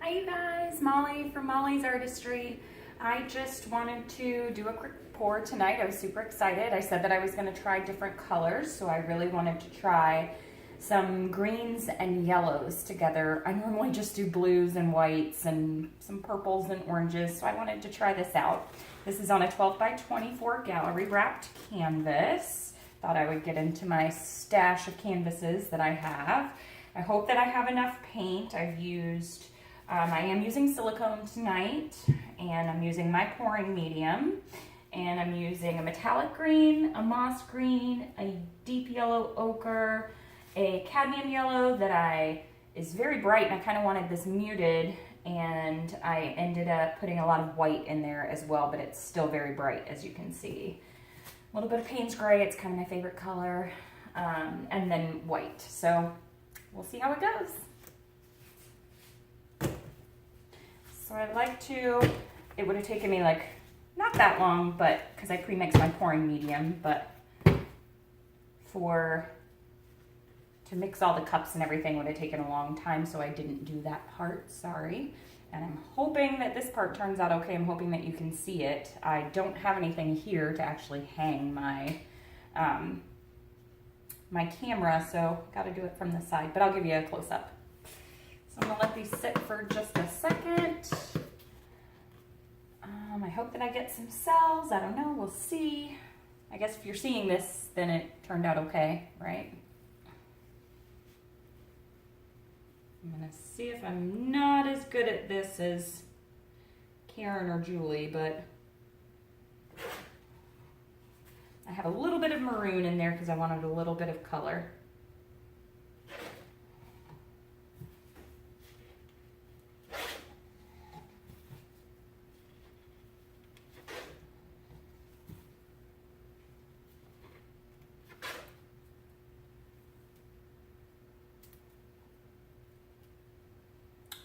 Hi you guys, Molly from Molly's Artistry. I just wanted to do a quick pour tonight. I was super excited. I said that I was going to try different colors, so I really wanted to try some greens and yellows together. I normally just do blues and whites and some purples and oranges, so I wanted to try this out. This is on a 12 by 24 gallery wrapped canvas. Thought I would get into my stash of canvases that I have. I hope that I have enough paint. I am using silicone tonight, and I'm using my pouring medium, and I'm using a metallic green, a moss green, a deep yellow ochre, a cadmium yellow that is very bright, and I kind of wanted this muted, and I ended up putting a lot of white in there as well, but it's still very bright, as you can see. A little bit of Payne's Gray, it's kind of my favorite color, and then white. So we'll see how it goes. So it would have taken me like, not that long, but because I pre-mixed my pouring medium, but to mix all the cups and everything would have taken a long time, so I didn't do that part, sorry. And I'm hoping that this part turns out okay. I'm hoping that you can see it. I don't have anything here to actually hang my my camera, so got to do it from the side, but I'll give you a close-up. So I'm gonna let these sit for just a second. I hope that I get some cells. I don't know, we'll see. I guess if you're seeing this, then it turned out okay, right? I'm gonna see if I'm not as good at this as Karen or Julie, but I have a little bit of maroon in there because I wanted a little bit of color.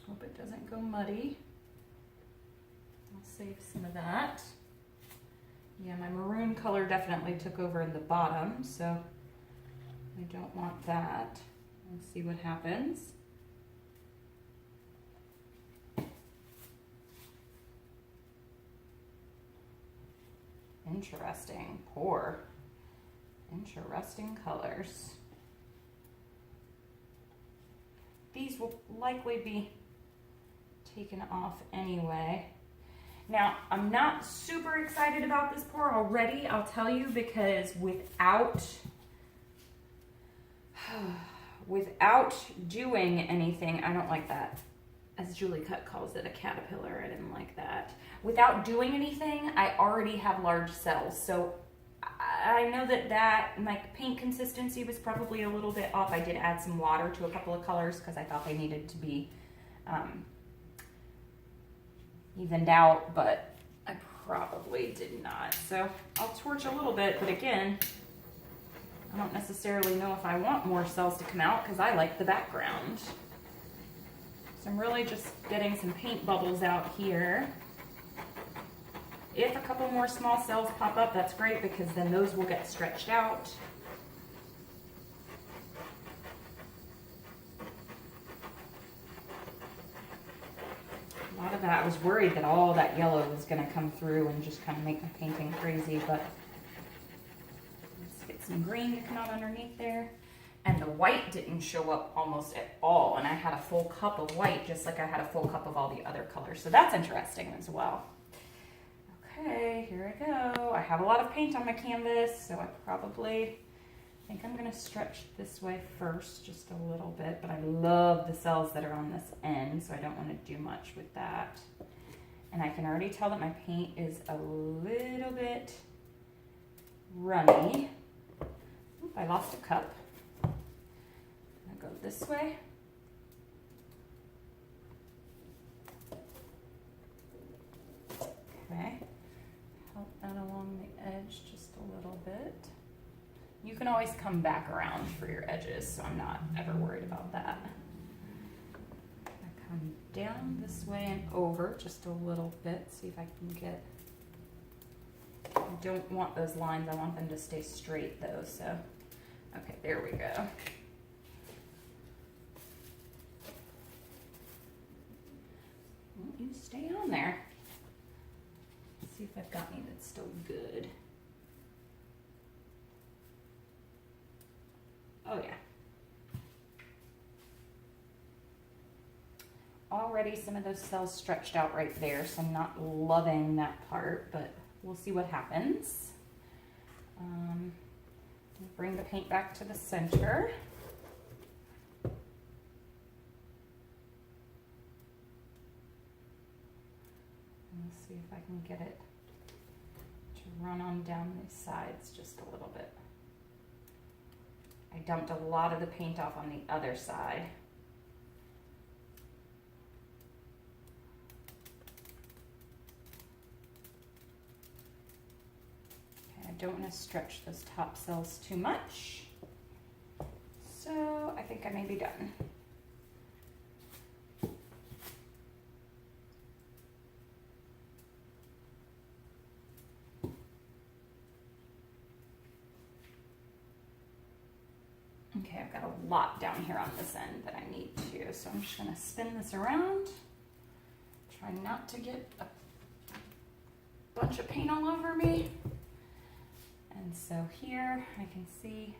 Hope it doesn't go muddy. I'll save some of that. Yeah, my maroon color definitely took over in the bottom, so I don't want that. We'll see what happens. Interesting pour. Interesting colors. These will likely be taken off anyway. Now, I'm not super excited about this pour already, I'll tell you, because without doing anything, I don't like that. As Julie Cut calls it, a caterpillar, I didn't like that. Without doing anything, I already have large cells, so I know that my paint consistency was probably a little bit off. I did add some water to a couple of colors because I thought they needed to be evened out, but I probably did not. So I'll torch a little bit, but again, I don't necessarily know if I want more cells to come out because I like the background. So I'm really just getting some paint bubbles out here. If a couple more small cells pop up, that's great because then those will get stretched out. A lot of that, I was worried that all that yellow was going to come through and just kind of make my painting crazy, but let's get some green to come out underneath there. And the white didn't show up almost at all, and I had a full cup of white just like I had a full cup of all the other colors, so that's interesting as well. Okay, here I go. I have a lot of paint on my canvas, so I think I'm going to stretch this way first just a little bit, but I love the cells that are on this end, so I don't want to do much with that. And I can already tell that my paint is a little bit runny. Oop, I lost a cup. I'm going to go this way. Okay. Help that along the edge just a little bit. You can always come back around for your edges, so I'm not ever worried about that. I come down this way and over just a little bit, see if I can get, I don't want those lines, I want them to stay straight though, so, okay, there we go. to stay on there. Let's see if I've got any that's still good. Oh yeah. Already some of those cells stretched out right there, so I'm not loving that part, but we'll see what happens. Bring the paint back to the center. Let's see if I can get it to run on down these sides just a little bit. I dumped a lot of the paint off on the other side. Okay, I don't want to stretch those top cells too much. So I think I may be done. Okay, I've got a lot down here on this end that I need to, so I'm just going to spin this around. Try not to get a bunch of paint all over me. And so here I can see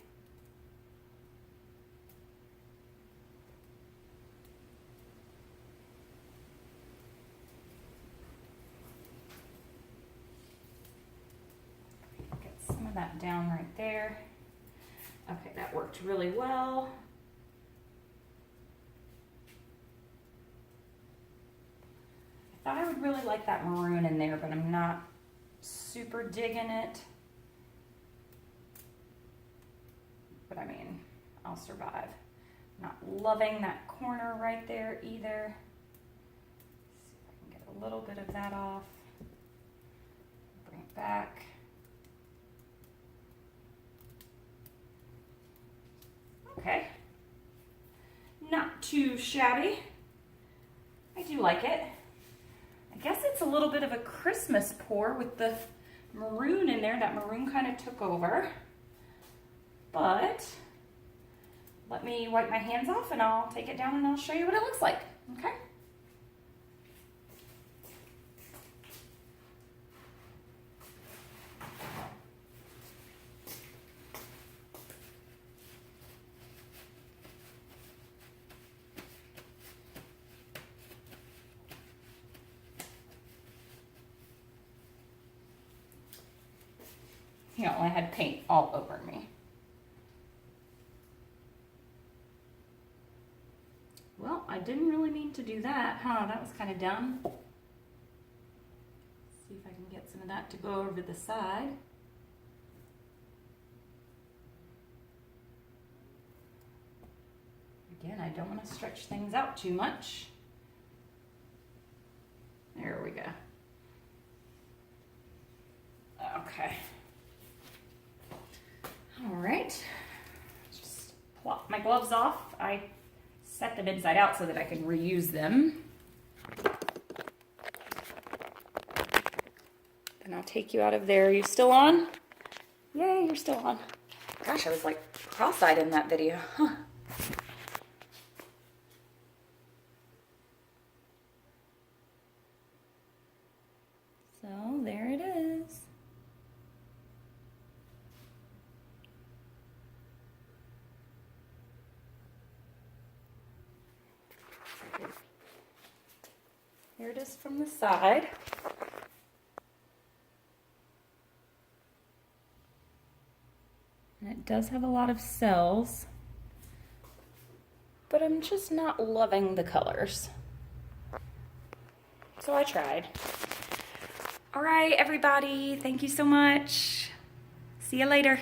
get some of that down right there. Okay, that worked really well. I thought I would really like that maroon in there, but I'm not super digging it. But I mean, I'll survive. Not loving that corner right there either. Let's see if I can get a little bit of that off. Bring it back. Okay, not too shabby. I do like it. I guess it's a little bit of a Christmas pour with the maroon in there. That maroon kind of took over. But let me wipe my hands off and I'll take it down and I'll show you what it looks like, okay? You know, I had paint all over me. Well, I didn't really mean to do that, huh? That was kind of dumb. See if I can get some of that to go over the side. Again, I don't want to stretch things out too much. There we go. Okay. All right, just plop my gloves off. I set them inside out so that I can reuse them. And I'll take you out of there. Are you still on? Yay, you're still on. Gosh, I was like cross-eyed in that video, huh? So there it is. Here it is from the side. And it does have a lot of cells, but I'm just not loving the colors. So I tried. All right, everybody, thank you so much. See you later.